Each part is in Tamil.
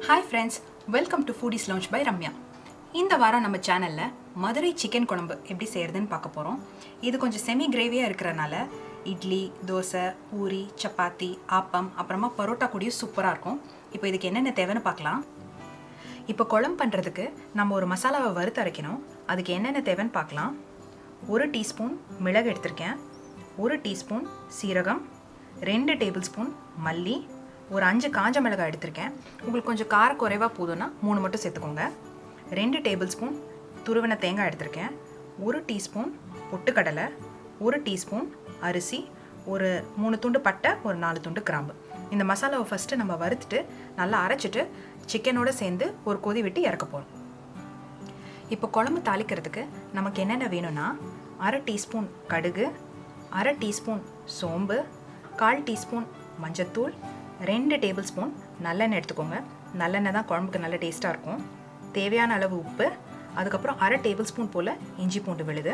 Hi friends, welcome to Foodies Lounge by Ramya. இந்த வாரம் நம்ம சேனல்ல மதுரை சிக்கன் குழம்பு எப்படி செய்யறதுன்னு பார்க்க போறோம். இது கொஞ்சம் செமி கிரேவியா இருக்கறனால இட்லி, தோசை, பூரி, சப்பாத்தி, ஆப்பம் அப்புறமா பரோட்டா கூடயும் சூப்பரா இருக்கும். இப்போ இதுக்கு என்னென்ன தேவைன்னு பார்க்கலாம். இப்போ குழம்பு பண்றதுக்கு நம்ம ஒரு மசாலாவை வறுத்து அரைக்கணும். அதுக்கு என்னென்ன தேவைன்னு பார்க்கலாம். 1 டீஸ்பூன் மிளகு எடுத்துர்க்கேன், 1 டீஸ்பூன் சீரகம், 2 டேபிள்ஸ்பூன் மல்லி, ஒரு 5 காஞ்ச மிளகாய் எடுத்திருக்கேன். உங்களுக்கு கொஞ்சம் கார குறைவா போதும்னா 3 மட்டும் சேர்த்துக்கோங்க. 2 டேபிள்ஸ்பூன் துருவின தேங்காய் எடுத்திருக்கேன், 1 டீஸ்பூன் பொட்டுக்கடலை, 1 டீஸ்பூன் அரிசி, ஒரு 3 துண்டு பட்டை, ஒரு 4 துண்டு கிராம்பு. இந்த மசாலாவை ஃபஸ்ட்டு நம்ம வறுத்துட்டு நல்லா அரைச்சிட்டு சிக்கனோட சேர்ந்து ஒரு கொதி விட்டு இறக்க போகிறோம். இப்போ குழம்பு தாளிக்கிறதுக்கு நமக்கு என்னென்ன வேணும்னா 1/2 டீஸ்பூன் கடுகு, 1/2 டீஸ்பூன் சோம்பு, 1/4 டீஸ்பூன் மஞ்சத்தூள், 2 டேபிள் ஸ்பூன் நல்லெண்ணெய் எடுத்துக்கோங்க. நல்லெண்ணெய் தான் குழம்புக்கு நல்ல டேஸ்ட்டாக இருக்கும். தேவையான அளவு உப்பு, அதுக்கப்புறம் 1/2 டேபிள் ஸ்பூன் போல் இஞ்சி பூண்டு விழுது,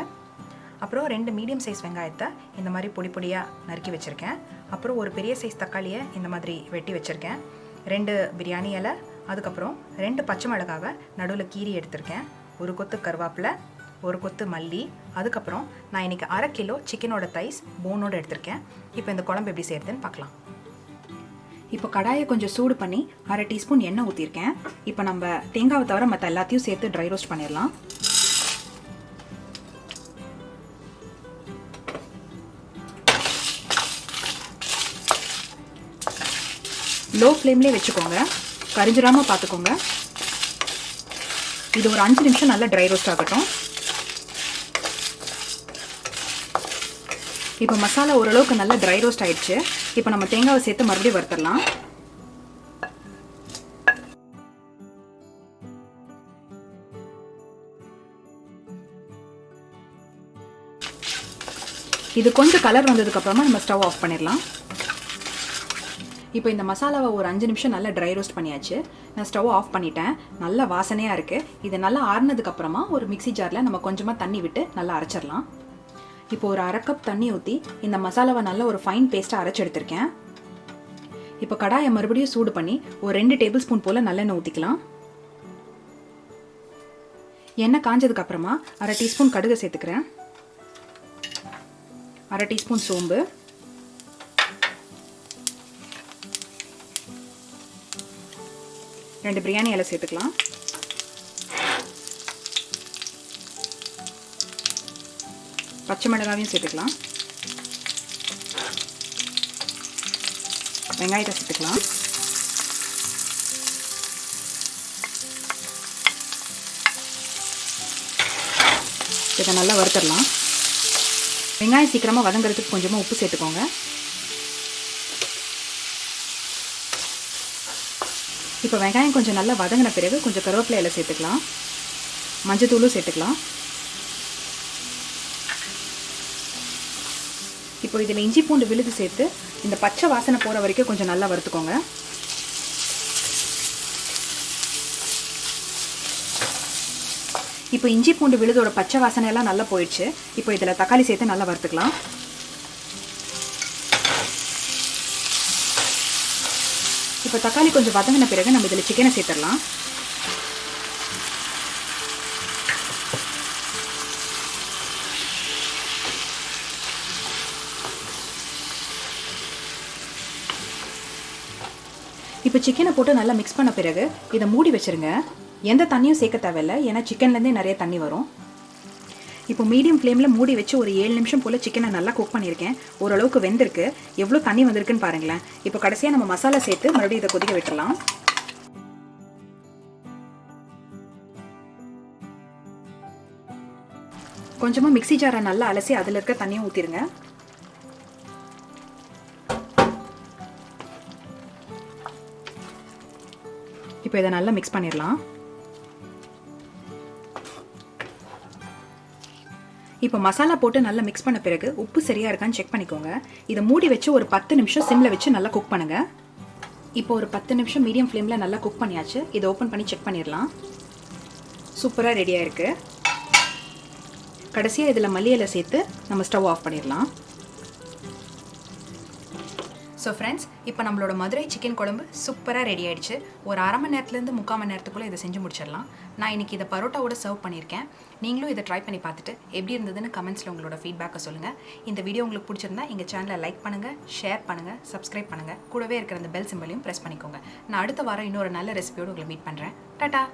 அப்புறம் 2 மீடியம் சைஸ் வெங்காயத்தை இந்த மாதிரி பொடி பொடியாக நறுக்கி வச்சுருக்கேன். அப்புறம் ஒரு பெரிய சைஸ் தக்காளியை இந்த மாதிரி வெட்டி வச்சுருக்கேன். 2 பிரியாணி இலை, அதுக்கப்புறம் 2 பச்சை மிளகாவை நடுவில் கீரி எடுத்திருக்கேன், ஒரு கொத்து கருவேப்பிலை, ஒரு கொத்து மல்லி, அதுக்கப்புறம் நான் இன்றைக்கி 1/2 கிலோ சிக்கனோட தைஸ் போனோடு எடுத்திருக்கேன். இப்போ இந்த குழம்பு எப்படி செய்யறதுன்னு பார்க்கலாம். இப்போ கடாயை கொஞ்சம் சூடு பண்ணி 1/2 டீஸ்பூன் எண்ணெய் ஊற்றிருக்கேன். இப்போ நம்ம தேங்காவை தவிர மற்ற எல்லாத்தையும் சேர்த்து ட்ரை ரோஸ்ட் பண்ணிடலாம். லோ ஃப்ளேம்லேயே வச்சுக்கோங்க, கரிஞ்சிடாமல் பார்த்துக்கோங்க. இது ஒரு 5 நிமிஷம் நல்லா ட்ரை ரோஸ்ட் ஆகட்டும். இப்போ மசாலா ஓரளவுக்கு நல்லா ட்ரை ரோஸ்ட் ஆயிடுச்சு. இப்போ நம்ம தேங்காவை சேர்த்து மறுபடியும் வறுத்துடலாம். இது கொஞ்சம் கலர் வந்ததுக்கு அப்புறமா நம்ம ஸ்டவ் ஆஃப் பண்ணிடலாம். இப்போ இந்த மசாலாவை ஒரு 5 நிமிஷம் நல்லா ட்ரை ரோஸ்ட் பண்ணியாச்சு. நான் ஸ்டவ் ஆஃப் பண்ணிட்டேன். நல்லா வாசனையாக இருக்குது. இது நல்லா ஆறுனதுக்கு அப்புறமா ஒரு மிக்ஸி ஜாரில் நம்ம கொஞ்சமாக தண்ணி விட்டு நல்லா அரைச்சிடலாம். இப்போ ஒரு 1/2 கப் தண்ணி ஊற்றி இந்த மசாலாவை நல்லா ஒரு ஃபைன் பேஸ்ட்டாக அரைச்சி எடுத்திருக்கேன். இப்போ கடாயை மறுபடியும் சூடு பண்ணி ஒரு 2 டேபிள் ஸ்பூன் போல் நல்லெண்ணெய் ஊற்றிக்கலாம். எண்ணெய் காஞ்சதுக்கு அப்புறமா 1/2 டீஸ்பூன் கடுகு சேர்த்துக்கிறேன், 1/2 டீஸ்பூன் சோம்பு, 2 பிரியாணி இலை சேர்த்துக்கலாம், பச்சை மிளகாயும் சேர்த்துக்கலாம், வெங்காயத்தை சேர்த்துக்கலாம். இதை நல்லா வறுத்துடலாம். வெங்காயம் சீக்கிரமாக வதங்கிறதுக்கு கொஞ்சமாக உப்பு சேர்த்துக்கோங்க. இப்போ வெங்காயம் கொஞ்சம் நல்லா வதங்கின பிறகு கொஞ்சம் கருவேப்பிலை இலை சேர்த்துக்கலாம், மஞ்சத்தூளும் சேர்த்துக்கலாம். இப்போ இதில் இஞ்சி பூண்டு விழுது சேர்த்து இந்த பச்சை வாசனை போகிற வரைக்கும் கொஞ்சம் நல்லா வறுத்துக்கோங்க. இப்போ இஞ்சி பூண்டு விழுதோட பச்சை வாசனையெல்லாம் நல்லா போயிடுச்சு. இப்போ இதில் தக்காளி சேர்த்து நல்லா வறுத்துக்கலாம். இப்போ தக்காளி கொஞ்சம் வதங்கின பிறகு நம்ம இதில் சிக்கனை சேர்த்துடலாம். இப்போ சிக்கனை போட்டு நல்லா மிக்ஸ் பண்ண பிறகு இதை மூடி வச்சுருங்க. எந்த தண்ணியும் சேர்க்க தேவையில்லை, ஏன்னா சிக்கன்லேருந்தே நிறைய தண்ணி வரும். இப்போ மீடியம் ஃப்ளேமில் மூடி வச்சு ஒரு 7 நிமிஷம் போல் சிக்கனை நல்லா குக் பண்ணியிருக்கேன். ஓரளவுக்கு வெந்திருக்கு. எவ்வளோ தண்ணி வந்திருக்குன்னு பாருங்களேன். இப்போ கடைசியாக நம்ம மசாலா சேர்த்து மறுபடியும் இதை கொதிக்க விட்டுடலாம். கொஞ்சமாக மிக்ஸி ஜாரை நல்லா அலசி அதில் இருக்க தண்ணியும் ஊற்றிடுங்க. இப்போ இதை நல்லா மிக்ஸ் பண்ணிடலாம். இப்போ மசாலா போட்டு நல்லா மிக்ஸ் பண்ண பிறகு உப்பு சரியாக இருக்கான்னு செக் பண்ணிக்கோங்க. இதை மூடி வச்சு ஒரு 10 நிமிஷம் சிம்மில் வச்சு நல்லா குக் பண்ணுங்கள். இப்போ ஒரு 10 நிமிஷம் மீடியம் ஃப்ளேமில் நல்லா குக் பண்ணியாச்சு. இதை ஓப்பன் பண்ணி செக் பண்ணிடலாம். சூப்பராக ரெடியாக இருக்குது. கடைசியாக இதில் மல்லி இலை சேர்த்து நம்ம ஸ்டவ் ஆஃப் பண்ணிடலாம். ஸோ ஃப்ரெண்ட்ஸ், இப்போ நம்மளோட மதுரை சிக்கன் குழம்பு சூப்பராக ரெடி ஆயிடுச்சு. ஒரு அரை மணி நேரத்துலேருந்து 3/4 மணி நேரத்துக்குள்ளே இதை செஞ்சு முடிச்சிடலாம். நான் இன்றைக்கி இதை பரோட்டாவோட சர்வ் பண்ணியிருக்கேன். நீங்களும் இதை ட்ரை பண்ணி பார்த்துட்டு எப்படி இருந்ததுன்னு கமெண்ட்ஸில் உங்களோட ஃபீட்பேக்கை சொல்லுங்கள். இந்த வீடியோ உங்களுக்கு பிடிச்சிருந்தா எங்கள் சேனலை லைக் பண்ணுங்கள், ஷேர் பண்ணுங்கள், சப்ஸ்கிரைப் பண்ணுங்கள். கூடவே இருக்கிற அந்த பெல் சிம்பலையும் ப்ரெஸ் பண்ணிக்கோங்க. நான் அடுத்த வாரம் இன்னொரு நல்ல ரெசிபியோடு உங்களை மீட் பண்ணுறேன். டாடா.